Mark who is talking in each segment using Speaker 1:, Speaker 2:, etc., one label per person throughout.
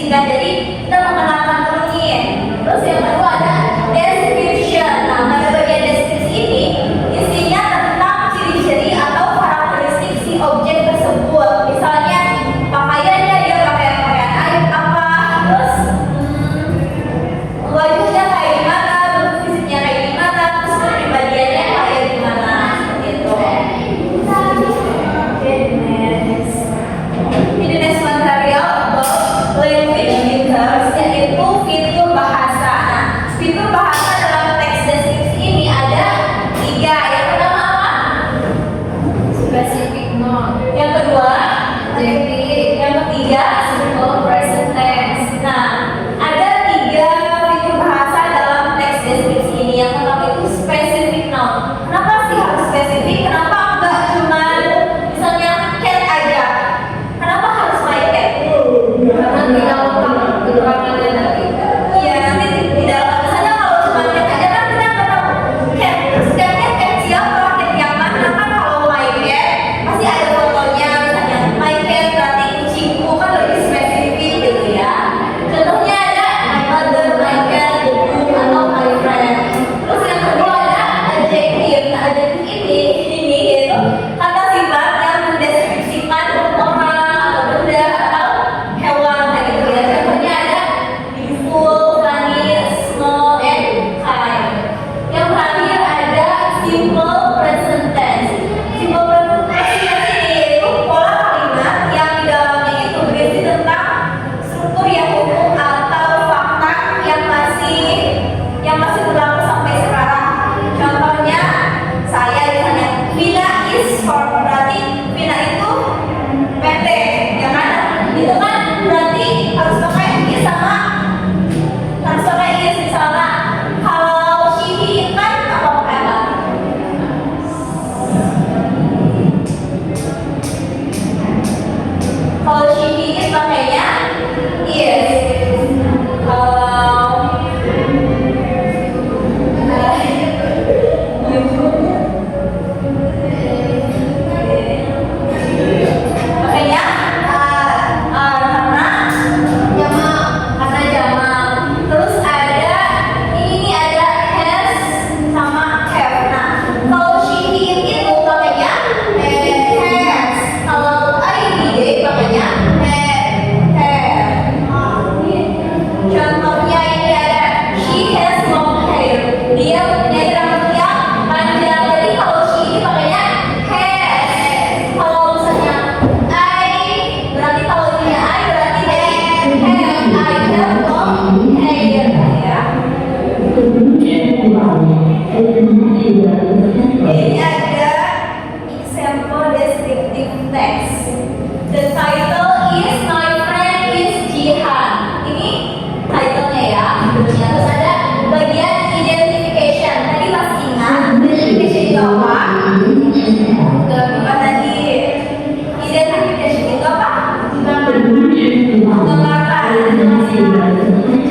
Speaker 1: singkat. Jadi kita mengenalkan dulu nih. Terus yang kedua ada description. Nah, pada bagian deskripsi ini isinya tentang ciri-ciri atau karakteristik si objek tersebut. Misalnya pakaiannya, dia pakai pakaian apa, terus wajahnya kayak gimana, terus fisiknya kayak gimana, terus kepribadiannya kayak gimana, gitu. Ini next material about language features, yaitu fitur bahasa. Nah, fitur bahasa dalam teks deskripsi ini ada 3. Yang pertama apa?
Speaker 2: Specific noun,
Speaker 1: Yang kedua,
Speaker 2: adjective,
Speaker 1: yang ketiga,
Speaker 2: simple present tense.
Speaker 1: nah, ada 3 fitur bahasa dalam teks deskripsi ini. Yang pertama itu specific noun. Kenapa sih harus spesifik? Kenapa enggak cuma misalnya cat aja? Kenapa harus my cat?
Speaker 2: Karena tidak lengkap keterangannya nanti.
Speaker 1: Iya, nanti tidak. Misalnya kalau cuma cat aja kan kita nggak tahu cat. Terus cat siapa? Cat yang mana? Kan kalau my cat pasti ada fotonya. Misalnya my cat berarti kucingku, kan lebih spesifik gitu ya. Contohnya ada my mother, my cat, the book, atau my friend. Terus yang kedua ada adjective. Nah, adjective ini yaitu kata sifat yang mendeskripsikan orang atau benda atau hewan kayak gitu ya. Contohnya ada beautiful, funny, small, and kind. Yang terakhir ada simple present tense. Simple present tense ini yaitu pola kalimat yang di dalamnya itu berisi tentang struktur yang umum atau fakta yang masih berlaku sampai sekarang. Contohnya saya misalnya Vina is short, berarti Vina itu pendek, ya kan? Itu kan berarti harus pakai is sama harus pakai is. Misalnya kalau she he kan apa pakai apa? Kalau she he is pakainya is. Kalau makanya karena jamak. Terus ada ini ada has sama have. Nah, kalau she he itu pakainya has. Kalau I he pakainya have. Contohnya ini ada she has long hair. Dia mempunyai rambut yang panjang. Jadi kalau she ini pakainya has. Kalau misalnya I, berarti kalau ini I berarti have. I have long hair ya. Ini ada example descriptive text. The title is My Friend is Jihan. Ini title-nya ya. Terus ada bagian identification. Tadi masih ingat identification itu apa? Apa tadi? Identification itu apa? Menggambarkan. Jelaskan.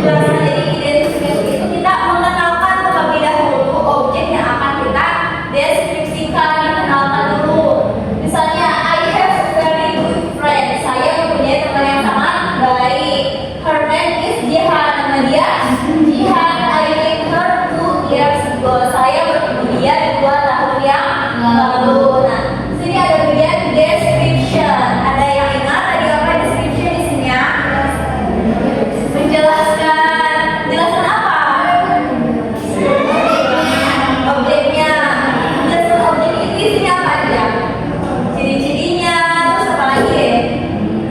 Speaker 1: Jadi identification itu kita mengenalkan terlebih dahulu objek yang akan kita deskripsikan, dikenalkan dulu. Misalnya I have a very good friend. Saya mempunyai teman yang sangat baik. Her name is Jihan. Nama dia Jihan. I met her 2 years ago. Saya bertemu dia 2 tahun yang lalu. Nah, sini ada bagian description. Ada yang ingat tadi apa description di sini ya? Menjelaskan. Jelaskan apa? Objeknya. Menjelaskan objek itu isinya apa aja? Ciri-cirinya, terus apa lagi?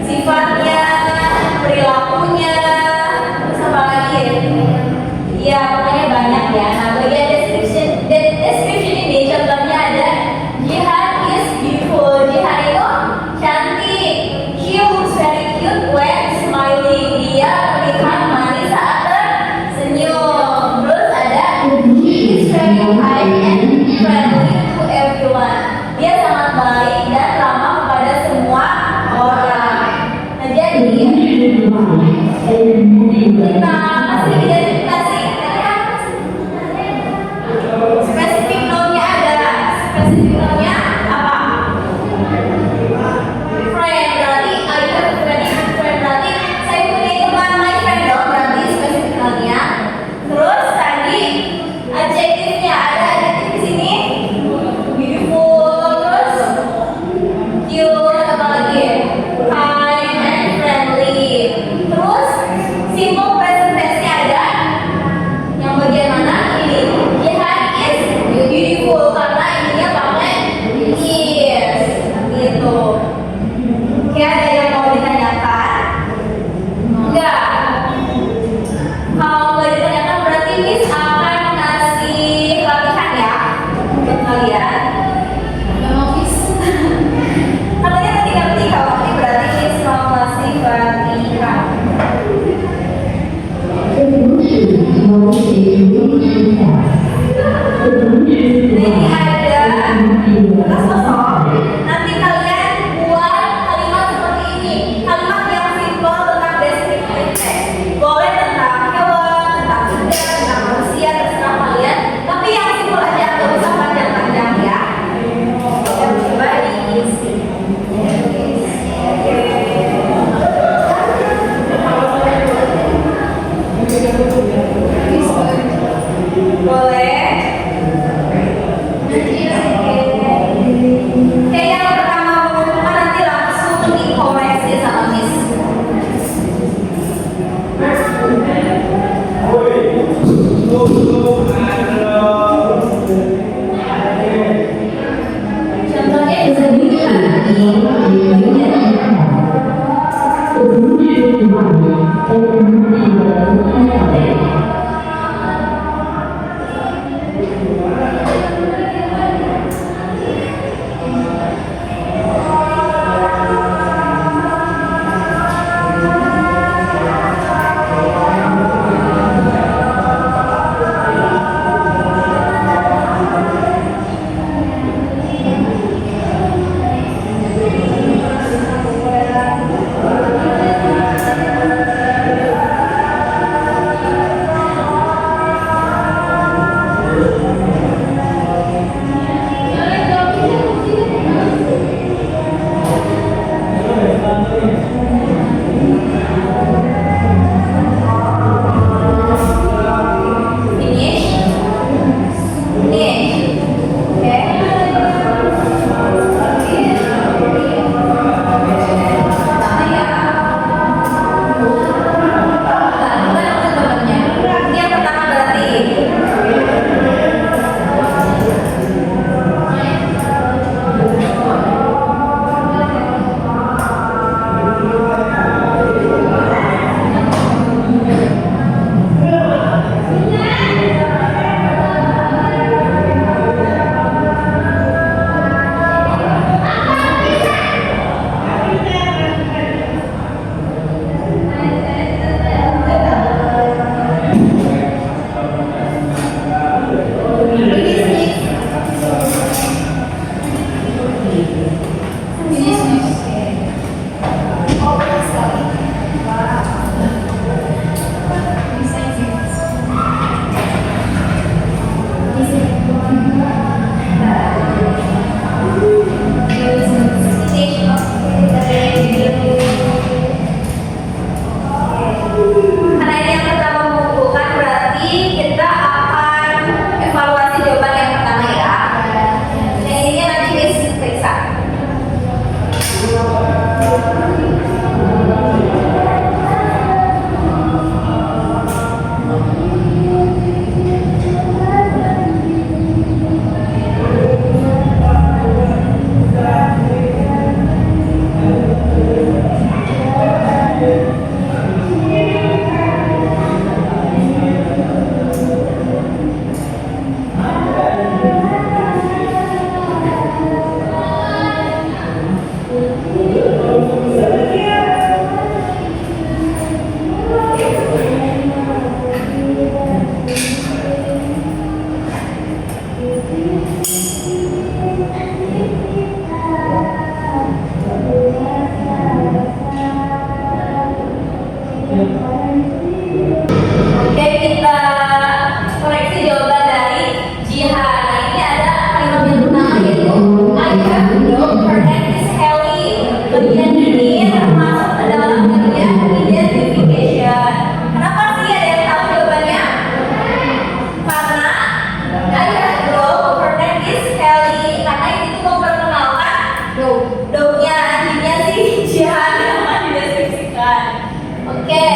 Speaker 1: Sifatnya, perilakunya, terus apa lagi? Ya, pokoknya banyak ya. Nah, bagian description ini contohnya ada Jihan is beautiful. Jihan itu cantik. She looks very cute when smiling. Dia terlihat manis saat tersenyum. Terus ada she is very kind and friendly to everyone. Dia sangat baik dan ramah kepada semua orang. Nah, jadi kita kasih identifikasi. Spesifik noun-nya ada. Spesifik noun-nya apa? Friend. Berarti I have a friend. Berarti saya punya teman Ini ada kertas kosong. Nanti kalian buat kalimat seperti ini. Kalimat yang simpel tentang deskriptif teks. Boleh tentang hewan, tentang benda, tentang manusia, terserah kalian. Tapi yang simpel aja, nggak usah panjang-panjang ya. Kita coba diisi. Boleh. Oke, yang pertama mengumpulkan nanti langsung dikoreksi sama Miss. Contohnya bisa dilihat di Karena ini yang pertama mengumpulkan, berarti kita akan evaluasi jawaban yang pertama ya. Yang ininya nanti Miss periksa. Oke, kita koreksi jawaban dari Jihan. Nah, ini ada kalimat yang pertama yaitu I have a dog, her name is Kelly. Bagian ini termasuk ke dalam bagian identification. Kenapa sih ada yang tahu jawabannya? Karena I have a dog, her name is Kelly. Karena itu memperkenalkan dog-nya, anjingnya si Jihan yang akan dideskripsikan. Oke.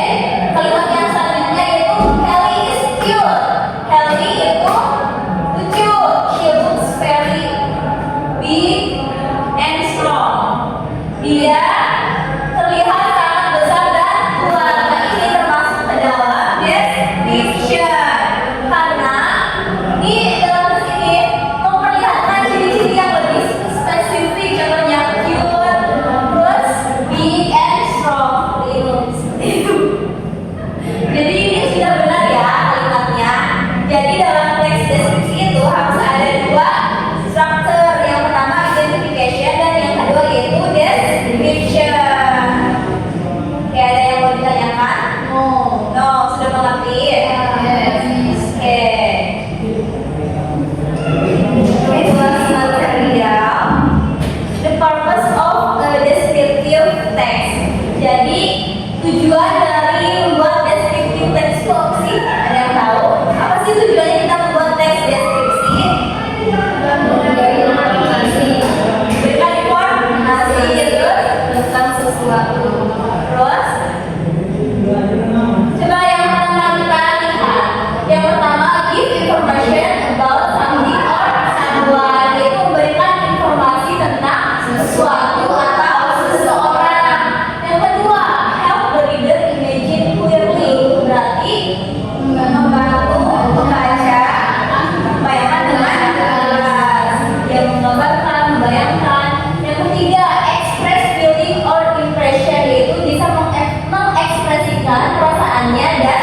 Speaker 1: menuliskan perasaannya dan